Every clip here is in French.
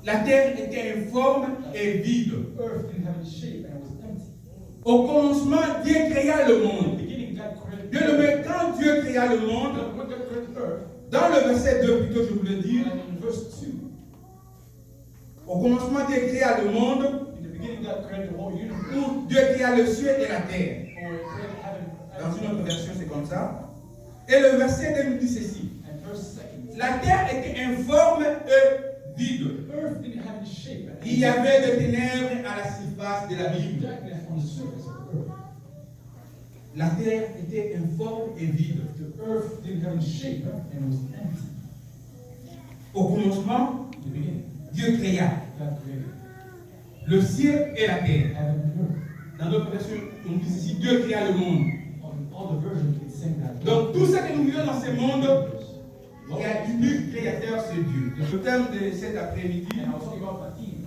La terre était informe et vide. The earth didn't have any shape and it was empty. Au commencement, Dieu créa le In the monde. beginning, God created Bien aimé, quand Dieu créa le monde, When God created the earth, dans le verset 2, plutôt je voulais dire, and in verse 2, au commencement, Dieu créa le monde, in the beginning, God created the whole universe. où Dieu créa le ciel et la terre. Or it created heaven. Dans une autre version, c'est comme ça. Et le verset 2 nous dit ceci. And verse 2, La terre était informe et vide. the earth didn't have any shape and Il y avait des ténèbres à la surface de l'abîme. darkness on the surface of the earth. La terre était informe et vide. The earth didn't have any shape and it was empty. Au commencement, In the beginning, Dieu créa God created le ciel et la terre. heaven and earth. Dans d'autres versions, on dit ceci, Dieu créa le monde. On all the versions, it's saying that. Donc tout ce que nous vivons dans ce monde, il y a l'unique créateur, c'est Dieu. Le thème de cet après-midi, And I was talking about my theme is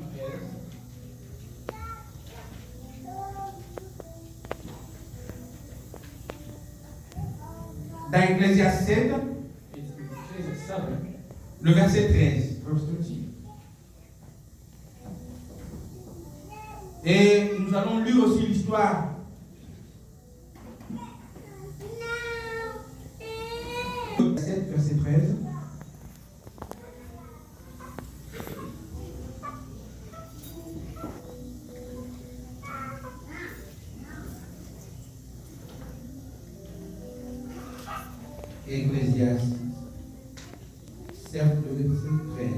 dans Ecclésiaste 7, it's Ecclesiastes 7, le verset 13. verse 13. Et nous allons lire aussi l'histoire verset 13. Ecclésiaste 7, le verset 13.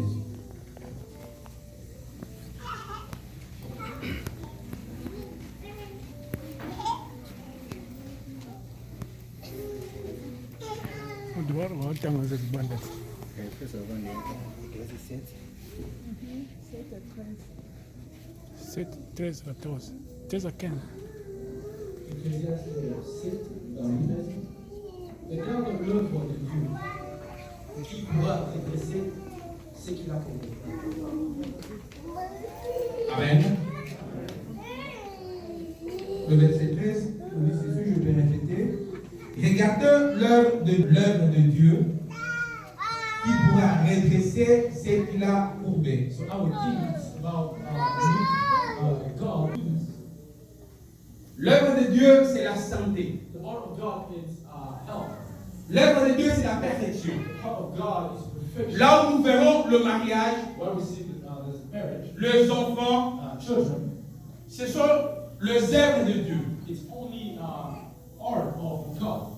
Sete, 13, 14. 13 à 15. Ecclésiastes 7, dans le 13. Regarde l'œuvre de Dieu, qui pourra redresser ce qu'il a fait. Amen. Le verset 13, nous dit ceci, je peux répéter. Regardez l'œuvre de Dieu qui pourra redresser ce qu'il a courbé. So our things about God, L'œuvre de Dieu, c'est la santé. the art of God is health. L'œuvre de Dieu, c'est la perfection. The heart of God is perfection. Là où nous verrons le mariage, Where we see the marriage, les enfants, children, ce sont les œuvres de Dieu. it's only art of God.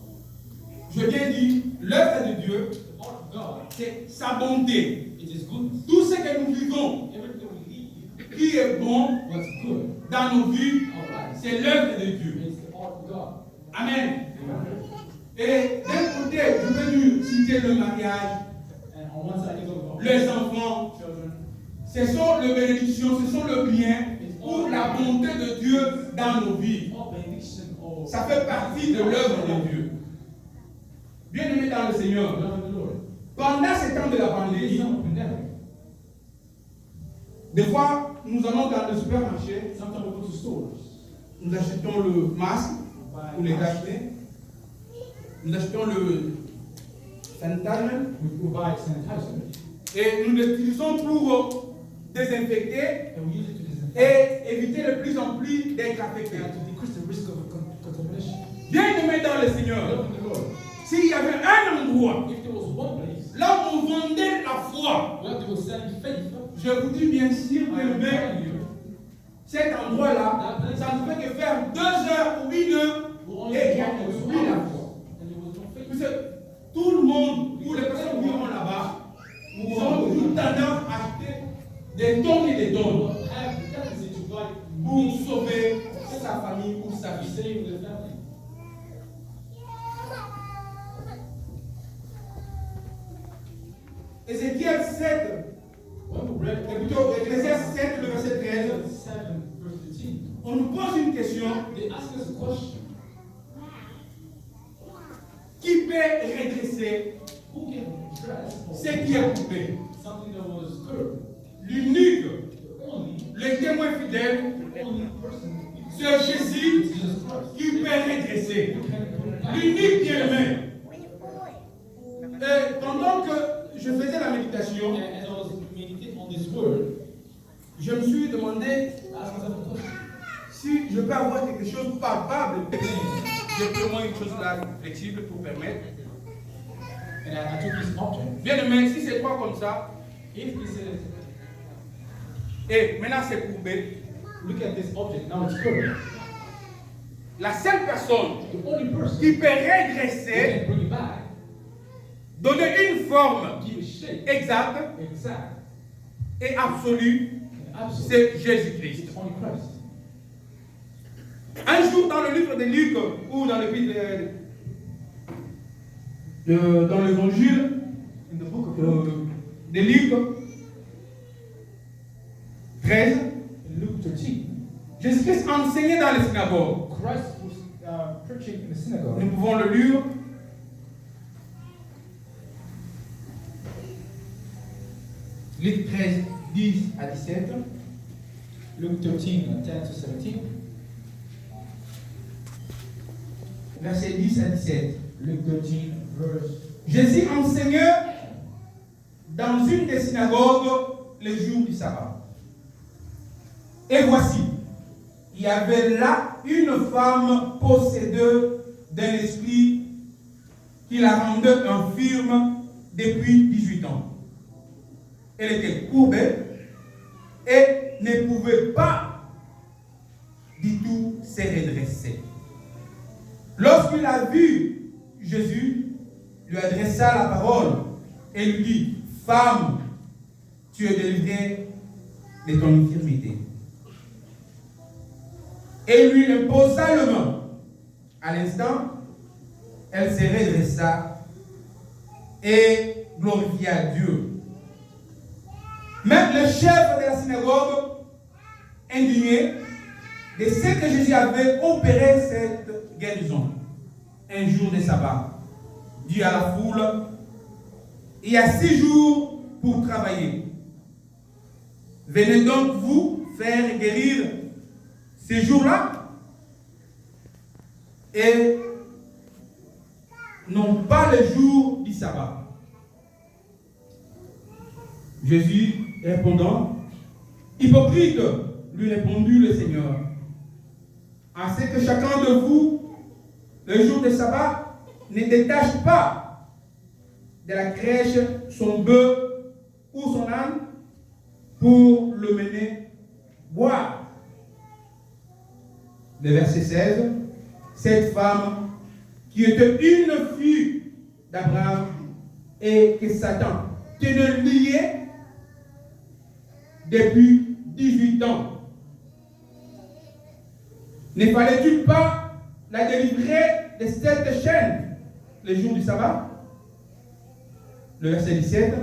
Je viens dire, l'œuvre de Dieu, The art of God, c'est sa bonté. it is goodness. Tout ce que nous vivons, Everything we need, qui est bon what's good, dans nos vies, our lives, c'est l'œuvre de Dieu. it's the art of God. Amen. Amen. Et d'un côté, je veux nous citer le mariage, And on one side, you talk about les enfants. children. Ce sont les bénédictions, ce sont le bien ou la bonté de Dieu dans nos vies. All benediction or Ça fait partie de l'œuvre de Dieu. Bien-aimés dans le Seigneur, love of the Lord. pendant ces temps de la pandémie, It's not a pandemic. des fois, nous allons dans le supermarché, Sometimes we go to stores. nous achetons le masque pour les acheter, nous achetons le sanitizer We buy sanitizer et nous l'utilisons pour désinfecter and we use it to disinfect et éviter de plus en plus d'être affectés. and to decrease the risk of contamination. Bien-aimés dans le Seigneur, Love of the Lord. s'il y avait un endroit If there was one place là où on vendait la foi, where they were selling faith, je vous dis bien sûr I am que telling you, cet endroit-là, ça ne fait que faire 2 heures ou 1 heure we'll only et il y a walk plus those la hours, foi. and there was no faith. Parce que tout le monde, ou les personnes qui vont là-bas, ils ont toujours tendance à acheter des tonnes et des tonnes Have the tendency to buy pour sauver sa famille ou sa to vie. save the family. Ézéchiel 7, When we read et plutôt Ecclésiaste 7, le verset 13, 7 verse 13, on nous pose une question. they ask us a question. Qui peut redresser Who can dress ce qui est coupé? something that was curved? L'unique, The only le témoin fidèle, person c'est Jésus is Jesus Christ. qui peut redresser. Who can put back. L'unique bien-aimé. Et pendant que je faisais la méditation, And as I was meditating on this word, Je me suis demandé si je peux avoir quelque chose de palpable. J'ai purement une chose là flexible pour permettre. And I took this object. Bien aimé, si c'est toi comme ça, If this is, et maintenant c'est courbé, look at this object, now it's curved. la seule personne The only person qui peut who redresser, can bring it back, donner une forme give it shape, exacte exact, et absolue, and absolute, c'est Jésus-Christ. it's only Christ. Un jour dans le livre de Luc ou dans dans l'évangile In the book of Luke, de Luc 13, in Luke 13, Jésus-Christ enseignait dans les synagogues. Christ was preaching in the synagogue. Nous pouvons le lire. Luc 13, 10 à 17. Luke 13, 10 to 17. Versets 10 à 17. Luke 13, verse. Jésus enseignait dans une des synagogues le jour du sabbat. Et voici, il y avait là une femme possédeuse d'un esprit qui la rendait infirme depuis 18 ans. Elle était courbée et ne pouvait pas du tout se redresser. Lorsqu'il a vu Jésus, lui adressa la parole et lui dit: Femme, tu es délivrée de ton infirmité. Et lui imposa le main. À l'instant, elle se redressa et glorifia Dieu. Même le chef de la synagogue, indigné de ce que Jésus avait opéré cette guérison, un jour de sabbat, dit à la foule: il y a 6 jours pour travailler. Venez donc vous faire guérir ces jours-là et non pas le jour du sabbat. Jésus répondant: hypocrite, lui répondit le Seigneur, en ce que chacun de vous, le jour du sabbat, ne détache pas de la crèche son bœuf ou son âne pour le mener boire. Le verset 16, cette femme qui était une fille d'Abraham et que Satan tenait liée depuis 18 ans. Ne fallait-il pas la délivrer de cette chaîne le jour du sabbat? Le verset 17,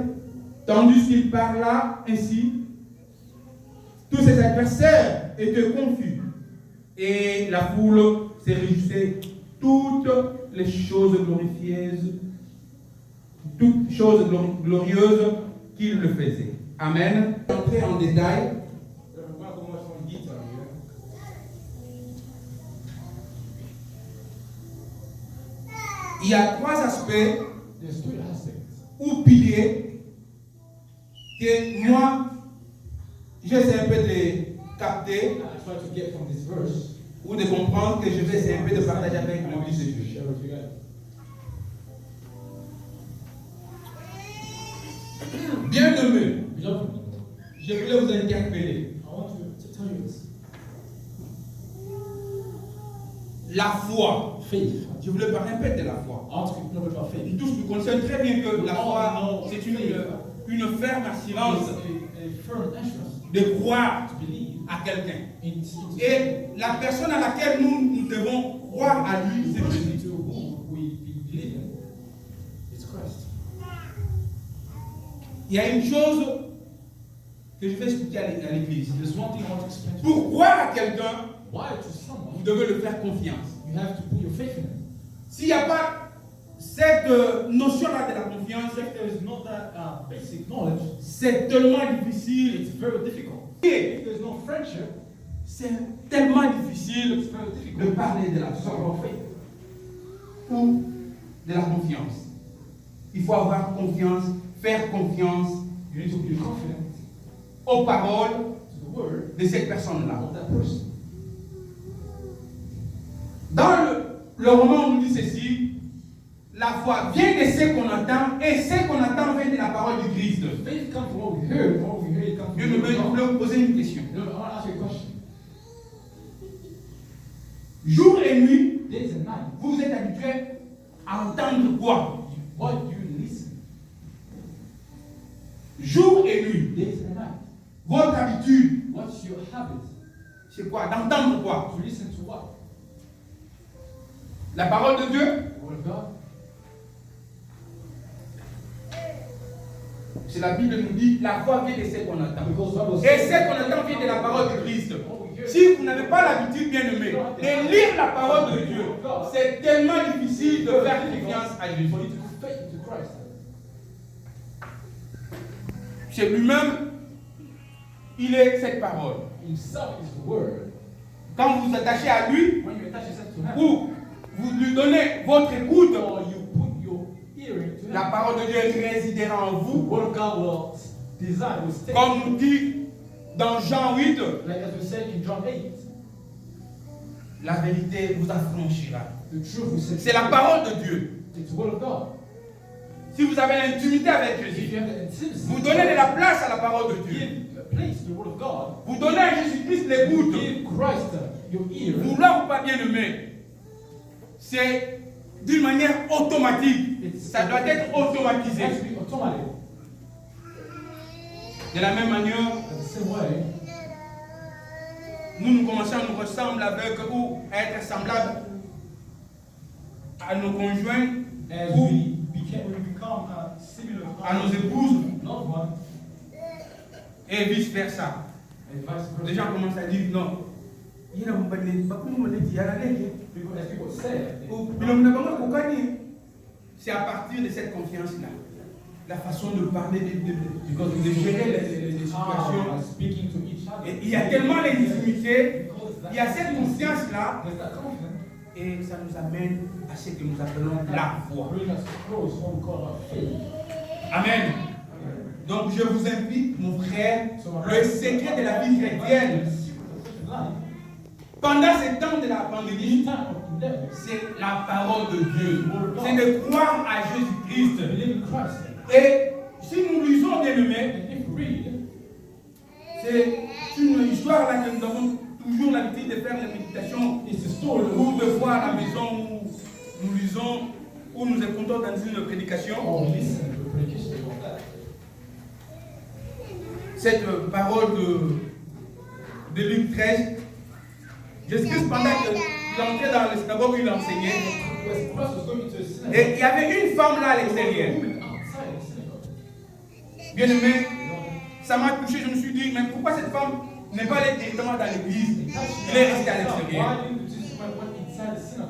tandis qu'il parla ainsi, tous ses adversaires étaient confus et la foule se réjouissait toutes les choses glorieuses qu'il le faisait. Amen. Entrer en détail. Il y a 3 aspects ou piliers que moi j'essaie un peu de capter ou de comprendre, que je vais essayer un peu de partager avec l'Église de Dieu. Bien aimé, je voulais vous interpeller. La foi. Je voulais parler un peu de la foi. Nous tous nous connaissons très bien que la foi, c'est une ferme assurance de croire à quelqu'un. Et la personne à laquelle nous devons croire à lui, c'est Jésus. Il y a une chose que je vais expliquer à l'église. Pour croire à quelqu'un, vous devez le faire confiance. S'il n'y a pas cette notion-là de la confiance, c'est tellement difficile. C'est tellement difficile de parler de la foi ou de la confiance. Il faut avoir confiance, faire confiance aux paroles word de cette personne-là. of that person. Dans le roman, on nous dit ceci, la foi vient de ce qu'on entend, et ce qu'on entend vient de la parole du Christ. Faith comes from what we heard, from what we heard, it comes Je from the voulais word of God. vous poser une question. I want to ask you a question. Jour et nuit, Days and nights, vous êtes habitués à entendre quoi? what you listen, Jour et nuit, days and nights, votre habitude, what's your habit? c'est quoi? D'entendre quoi? To listen to what? La parole de Dieu? The word of God? C'est la Bible nous dit, la foi vient de ce qu'on entend. Because God was Et ce qu'on entend vient de la parole de Christ. Si vous n'avez pas l'habitude, bien aimé, de lire la parole de Dieu, c'est tellement difficile de faire confiance à Jésus. For you to put faith into Christ. C'est lui-même, il est cette parole. Himself is the word. Quand vous vous attachez à lui, When you attach yourself to Him, ou vous lui donnez votre écoute, or you put your ear into Him, la parole de Dieu résidera en the vous. word of God will desire, will stay. Comme nous dit dans Jean 8, Like as we said in John 8, la vérité vous affranchira. the truth will set. C'est la parole de Dieu. It's the word of God. Si vous avez l'intimité avec If Jésus, you have the intimacy, vous donnez de la place à la parole de Dieu. give a place to the word of God. Vous donnez à Jésus-Christ l'écoute. Give Christ your ear. Vouloir ou pas bien aimé, c'est d'une manière automatique. Ça doit être automatisé. It has to be automatic. De la même manière, In the same way, nous commençons à nous ressembler avec ou à être semblables à nos conjoints as ou we become similar to à nos épouses loved one, et vice versa. and vice Les versa. gens commencent à dire non. Il y a Because as people say, c'est à partir de cette confiance-là, la façon de parler, de gérer les situations. speaking to each other. Et il y a tellement d'intimité, il y a cette confiance-là, There's that confidence. et ça nous amène à ce que nous appelons la foi. Bring us close, what we call our faith. Amen. Donc je vous invite, mon frère, le secret de la vie chrétienne, pendant ce temps de la pandémie, c'est la parole de Dieu. C'est de croire à Jésus-Christ. Et si nous lisons bien aimés, c'est une histoire là que nous avons toujours l'habitude de faire la méditation ou de fois à la maison où nous lisons, où nous écoutons dans une prédication. Cette parole de Luc 13, Jésus-Christ, pendant qu'il entrait dans la synagogue, il enseignait. Et il y avait une femme là à l'extérieur. Bien aimé, ça m'a touché, je me suis dit, mais pourquoi cette femme n'est pas allée directement dans l'église? Elle est restée à l'extérieur.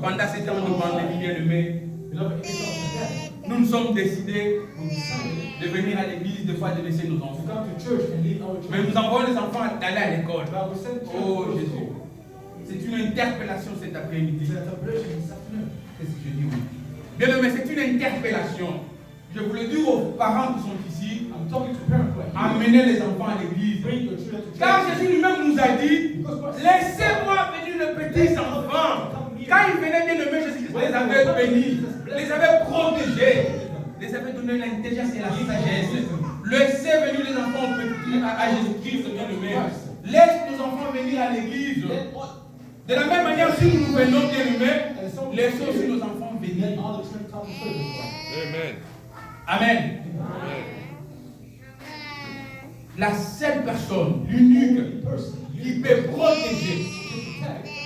Pendant ces temps de pandémie, bien aimé, nous nous sommes décidés de venir à l'église, des fois de laisser nos enfants. Mais nous envoyons les enfants d'aller à l'école. Oh Jésus. C'est une interpellation cet après-midi. Qu'est-ce que je dis? Oui. Bien aimé, c'est une interpellation. Je vous le dis aux parents qui sont ici, amenez les enfants à l'église. Car Jésus lui-même nous a dit, laissez-moi venir les petits enfants. Quand ils venaient bien aimés, Jésus les avait bénis, les avait protégés, les avait donné l'intelligence et la sagesse. Laissez venir les enfants à Jésus-Christ bien aimé. Laisse nos enfants venir à l'église. De la même manière, si nous venons bien aimés, laissons aussi nos enfants venir. Amen. Amen. La seule personne, l'unique, qui peut protéger,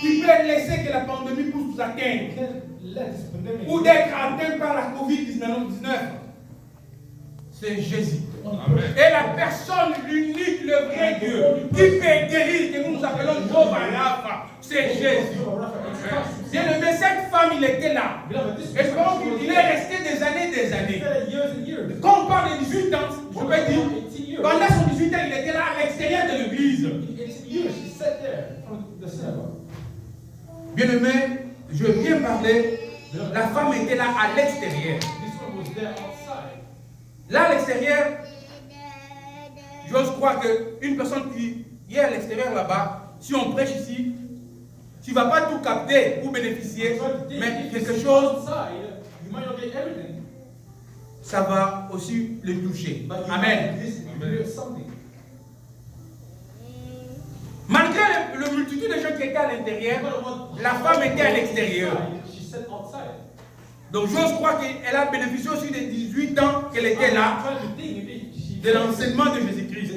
qui peut laisser que la pandémie puisse nous atteindre, ou d'être atteint par la COVID-19, c'est Jésus. Amen. Et la personne, l'unique, le vrai Dieu, qui peut guérir, que nous appelons Jéhovah Rapha, c'est Jésus. Bien aimé, cette femme, il était là. Espérons qu'il est resté des années. Quand on parle de 18 ans, je peux dire, pendant son 18 ans, il était là à l'extérieur de l'église. Bien aimé, je viens parler, la femme était là à l'extérieur. Là à l'extérieur, j'ose croire qu'une personne qui Hier à l'extérieur là-bas, si on prêche ici, tu ne vas pas tout capter ou bénéficier, mais quelque chose, ça va aussi le toucher. Amen. Malgré la multitude de gens qui étaient à l'intérieur, la femme était à l'extérieur. Donc j'ose croire qu'elle a bénéficié aussi des 18 ans qu'elle était là, de l'enseignement de Jésus-Christ.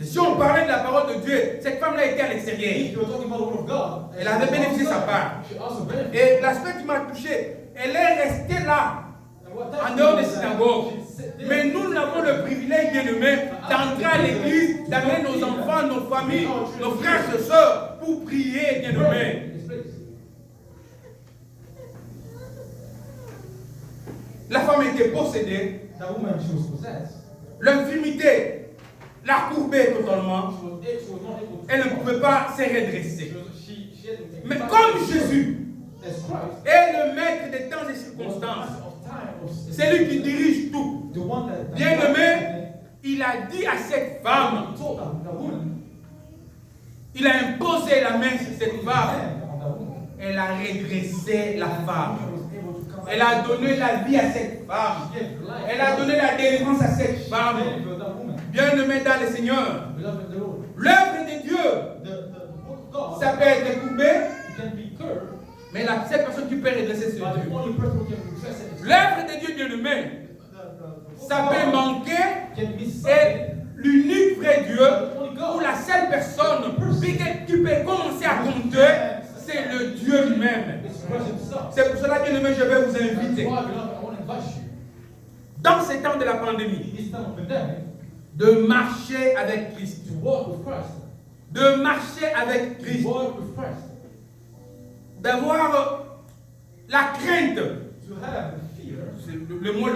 Si on parlait de la parole de Dieu, cette femme-là était à l'extérieur. Elle avait bénéficié sa part. Et l'aspect qui m'a touché, elle est restée là, en dehors des synagogues. Mais nous avons le privilège, bien aimé, d'entrer à l'église, d'amener nos enfants, nos familles, nos frères et sœurs pour prier, bien aimé. La femme était possédée. L'infirmité la courbait totalement. Elle ne pouvait pas se redresser. Mais comme Jésus est le maître des temps et circonstances, c'est lui qui dirige tout. Bien aimé, il a dit à cette femme, il a imposé la main sur cette femme. Elle a redressé la femme. Elle a donné la vie à cette femme. Elle a donné la délivrance à cette femme. Bien-aimé dans le Seigneur, l'œuvre de Dieu, ça peut être courbé, mais cette personne qui peut redresser c'est Dieu. L'œuvre de Dieu, bien-aimé, ça peut manquer, et l'unique vrai Dieu, ou la seule personne qui peut commencer à compter, c'est le Dieu lui-même. C'est pour cela, bien aimé, je vais vous inviter, dans ces temps de la pandémie, de marcher avec Christ. De marcher avec Christ. D'avoir la crainte. Le mot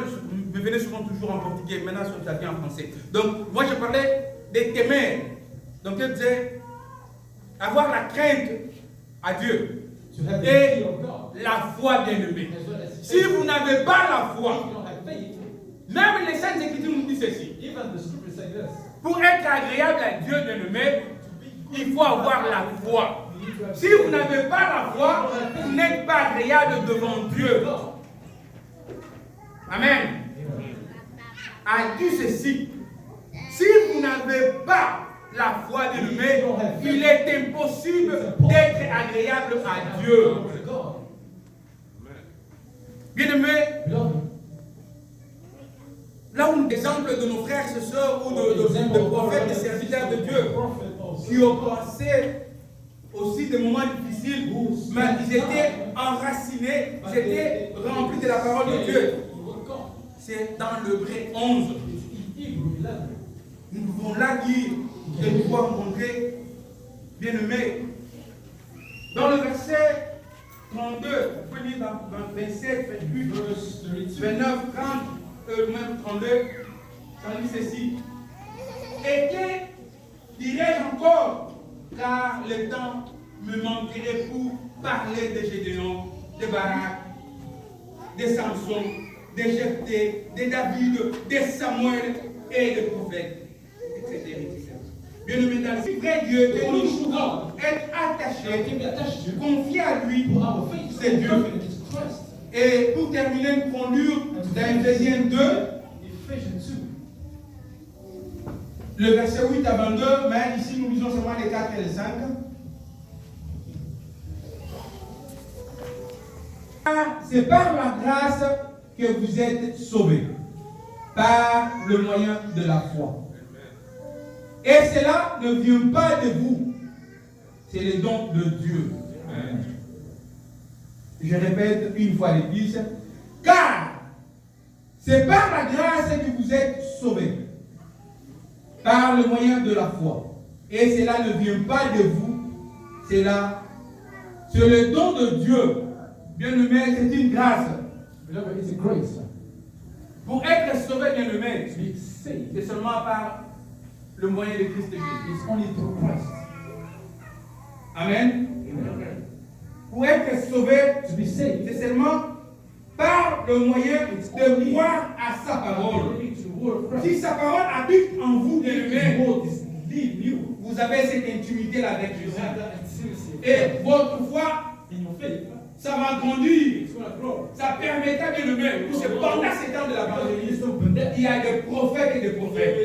me venait souvent toujours en portugais, maintenant ça vient en français. Donc, moi je parlais des témoins. Donc, elle disait avoir la crainte à Dieu et la foi, bien aimée. Si vous n'avez pas la foi, même les Saintes Écritures nous disent ceci. Pour être agréable à Dieu, bien aimé, il faut avoir la foi. Si vous n'avez pas la foi, vous n'êtes pas agréable devant Dieu. Amen. A dit ceci. Si vous n'avez pas la foi, bien aimé, il est impossible d'être agréable à Dieu. Bien aimé, là où l'exemple de nos frères et sœurs ou de prophètes, de serviteurs de Dieu, qui ont passé aussi des moments difficiles, mais ils étaient enracinés, ils étaient remplis de la parole de Dieu. C'est dans l'Hébreu 11. Nous pouvons là dire de pouvoir montrer, bien aimé, dans le verset 32, vous pouvez lire dans 27, 28, 29, 30, même 32, ça dit ceci. Et que dirais-je encore, car le temps me manquerait pour parler de Gédéon, de Barak, de Samson, de Jephthé, de David, de Samuel et de prophètes, etc. Bien aimé dans le vrai Dieu, que nous pouvons être attachés, confiés à lui, c'est Dieu. Et pour terminer, nous pouvons lire dans Éphésiens 2, le verset 8 à 22, mais ici nous lisons seulement les 4 et les 5. C'est par la grâce que vous êtes sauvés, par le moyen de la foi. Et cela ne vient pas de vous, c'est le don de Dieu. Amen. Je répète une fois l'église, car c'est par la grâce que vous êtes sauvés, par le moyen de la foi. Et cela ne vient pas de vous, c'est le don de Dieu. Bien aimé, c'est une grâce. Pour être sauvé, bien aimé, c'est seulement par le moyen de Christ Jésus. Amen. Pour être sauvé, c'est seulement par le moyen de croire à sa parole. Si sa parole habite en vous, bien aimé, vous avez cette intimité-là avec Jésus. Et votre foi, ça va grandir. Ça permettra de le même. Parce que pendant ces temps de la pandémie, il y a des prophètes et des prophètes.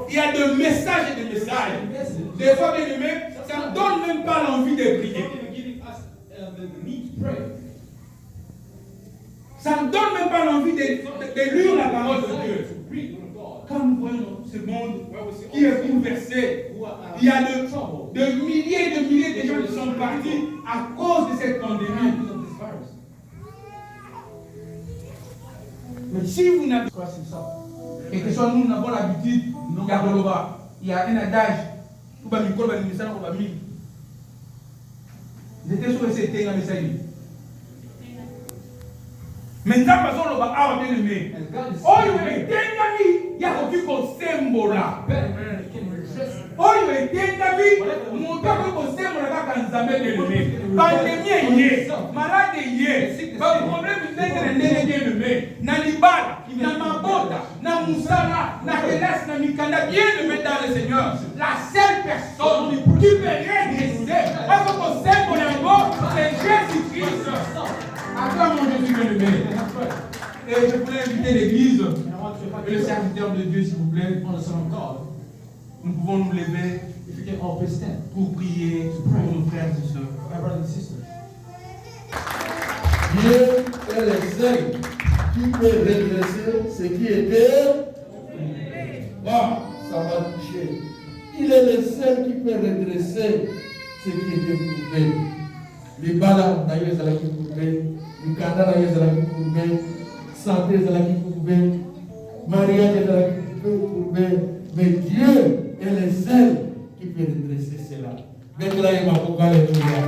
Il y a des messages et des messages. Des fois, bien aimé, ça ne donne même pas l'envie de prier. Ça ne donne même pas l'envie de lire la parole de Dieu. Quand nous voyons ce monde qui est bouleversé, il y a de milliers et de milliers de gens qui sont partis à cause de cette pandémie. Mais si vous n'avez pas ça, et que soit nous n'avons l'habitude, il y a un adage, j'étais sur le CT, maintenant, parce qu'on va bien aimé. Oh, il est il y a aucun symbole là. Oh, il est mon père peut symbole là quand ça m'est aimé. Pandémie est malade est pas problème n'est aimé. Nalibala, Namabota, Namusala, Nakelas, Namikanda, bien aimé dans le Seigneur. La seule personne qui peut redresser avec ton symbole là, c'est Jésus-Christ. Attends mon Jésus bien-aimé. Et je voulais inviter l'église et le serviteur de Dieu, s'il vous plaît. Nous pouvons nous lever pour prier pour nos frères et sœurs. Dieu est le seul qui peut redresser ce qui était. Ah, ça m'a touché. Il est le seul qui peut redresser ce qui était courbé. Les balles d'ailleurs, c'est là qui courbé. Le canard d'ailleurs, c'est là qui courbé. Santé, c'est là qui courbé. Mariage, c'est là qui courbé. Mais Dieu est le seul qui peut redresser cela. Maintenant, il m'a beaucoup alléluia.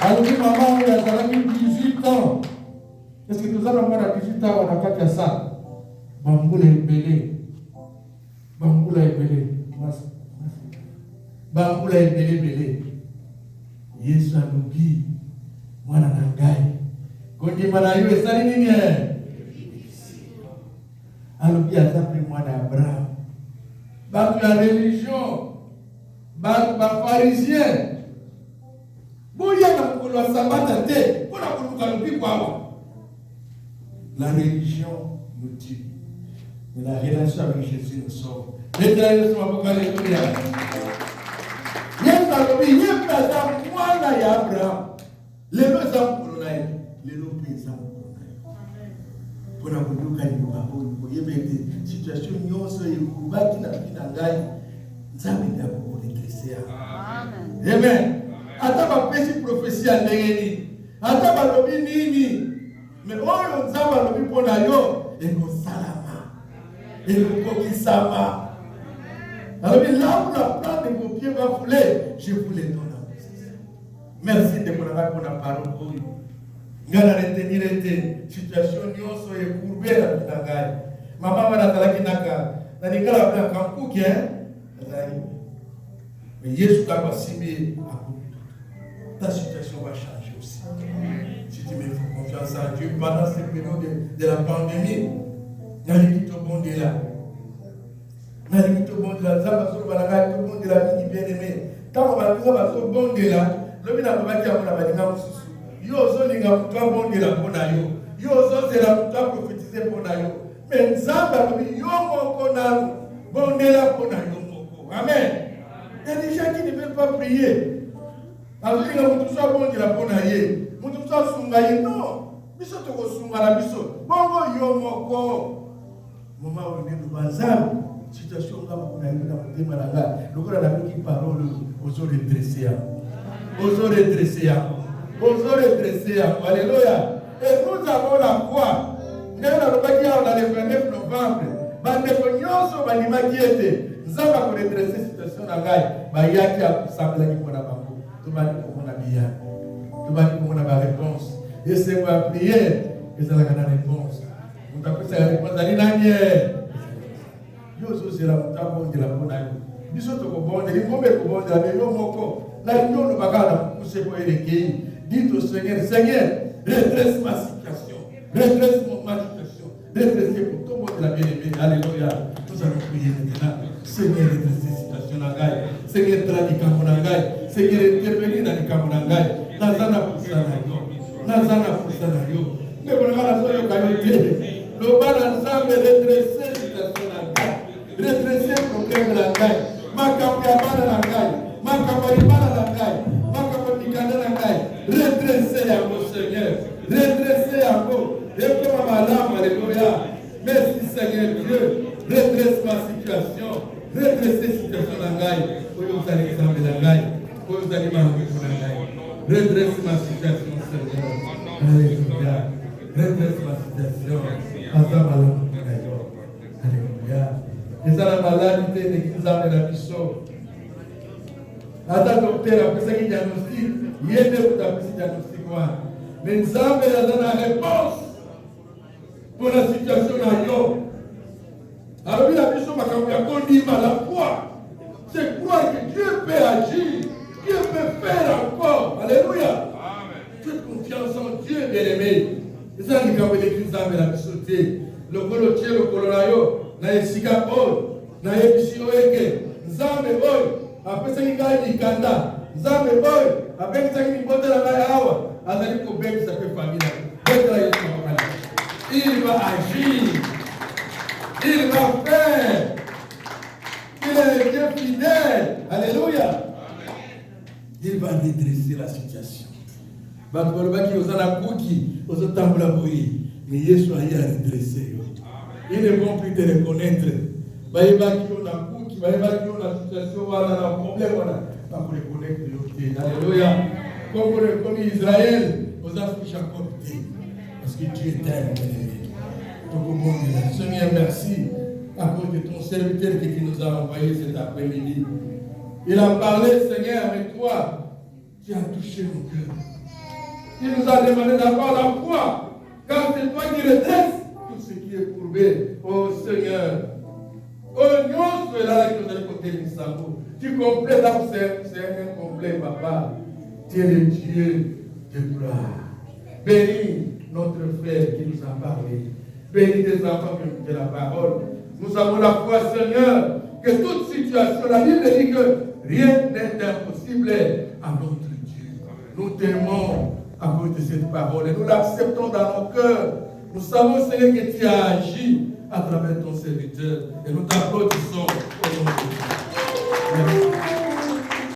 Alors, maman, il a 18 ans. Est-ce que nous allons avoir 18 ans, on a pas fait ça? Bamboula est belé. Bamboula est belé. Bamboula est belé. Yesu alubi. Mwana nangai. Kondi mana yu esali nini alubi atapli mwana Abraham. Batu la religion. Batu ba pharisien. Boya na mukolo wa sabata te. Pona kuluka lubi kwawa. La religion nous tue. Mais la relation avec Jésus nous sauve. L'éternel soit beaucoup alléluia. Yesu alubi yesu atapli mwana ya Abraham. Les deux hommes pour les deux paysans pour la conduire il y a des situations qui ont été amen. Attends, petite prophétie à Néhémie. Attends, lobi nini. Mais on nous a lobi pour nayo et nous salama et nous kokisama. Alors là où la plante de vos pieds va fouler, je vous les donne. Merci de mon avoir pour la parole. Ngana retenir ete situation nyonso ye courbé la pinangai. Maman wana talaki naka na nikala bla kampuki mais Yesu kaba simbi ta situation va changer aussi. Si tu me fais confiance en Dieu pendant cette période de la pandémie, nali to bon de là. Nali to bon de là, ça va sur balaga to bon de la vie bien-aimé. Quand on va sur bon de là, le mina babaki amona balinga mususu. Yo ozolinga mutu bondela mpona yo. Yo ozozela mutu prophétiser mpona yo. Mais Nzambe alobi yo moko na bondela mpona yo moko. Amen. Il y a des gens qui ne veulent pas prier. Alolinga mutu so bondela mpona ye. Mutu so sunga ye. Non. Biso toko sunga na biso. Bongo yo moko. Moma wene lubanzambe. Situation nga mpona yo na motema na nga. Lokola na miki parole ozo redresser ya. Ozo redresser ya. Ozo redresser ya. Alléluia. Et nous avons la foi. Nous avons la le 29 novembre. Bandeko nyonso banimaki ete nzamba ko redresser situation na ngai. Bayaki akusambela ki pona bango. Tobandi komona biya. Tobandi komona ba réponse. Et c'est ma prière que ça la réponse. Nous avons fait la réponse à l'inanie. Yo zo zela mutambo ndela pona yo. Biso to ko bonde, li ngombe ko bonde la yo moko. La yo no bagala pousser ko eleki. Dites au Seigneur, Seigneur, redresse ma situation, redresse ma situation, redresse pour tout le monde de la bien-aimée. Alléluia. Nous allons prier maintenant. Seigneur, redresse cette situation dans Gaï. Seigneur, traduis comme dans Gaï. Seigneur, intervenir dans les camps dans Gaï. Nazana pour Sanayo. Nazana pour Sanayo. Mais pour le moment, nous avons le bas d'ensemble redresser la situation dans Gaï. Redresser le problème dans Gaï. Ma campagne dans Gaï. Ma campagne dans Gaï. Ma campagne dans Gaï. Redresser à vos Seigneur. Redresser à vous. Et comme ma lame, alléluia. Merci Seigneur Dieu. Redresse ma situation. Redresse cette situation dans Gaï. Pour vous allez examiner dans Gaï. Pour vous allez m'enlever dans Gaï. Redresse ma situation, Seigneur. Alléluia. Redresse ma situation. Alléluia. Et ça, la maladie de l'examen de la mission. Attends, docteur, après ça, il diagnostic. Il y a des après ce diagnostic. Mais nous avons la réponse pour la situation dans l'eau. Alors, la mission m'a dit, la foi, c'est croire que Dieu peut agir, Dieu peut faire encore. Alléluia. Toute confiance en Dieu, bien-aimé. Et ça, nous avons dit que nous avons la mission. Le colotier, le colorayo, na esika oyo, na ebisi oeke, nzambe oyo, après ça, il a dit Kanda, nzambe oyo, après ça, il bote la main awa, azali ko bek sa pe famille. Il va agir. Il va faire. Il est Dieu fidèle. Alléluia. Il va redresser la situation. Mais Jésus a redressé. Ils ne vont plus te reconnaître. Ils vont Alléluia. Comme Israël, aux Africains encore parce que Dieu t'aime. Seigneur, merci à cause de ton serviteur qui nous a envoyé cet après-midi. Il a parlé, Seigneur, avec toi. Tu as touché mon cœur. Il nous a demandé d'avoir la foi. Car c'est toi qui redresses tout ce qui est courbé. Oh Seigneur. Oh non, c'est là que nous allons côté du sabot. Tu complètes là, c'est un complet, papa. Tu es le Dieu de gloire. Bénis notre frère qui nous a parlé. Bénis tes enfants qui ont écouté la parole. Nous avons la foi, Seigneur, que toute situation, la Bible dit que rien n'est impossible à notre Dieu. Nous t'aimons à cause de cette parole et nous l'acceptons dans nos cœurs. Nous savons, Seigneur, que tu as agi à travers ton serviteur et nous t'applaudissons au nom de Dieu. Merci.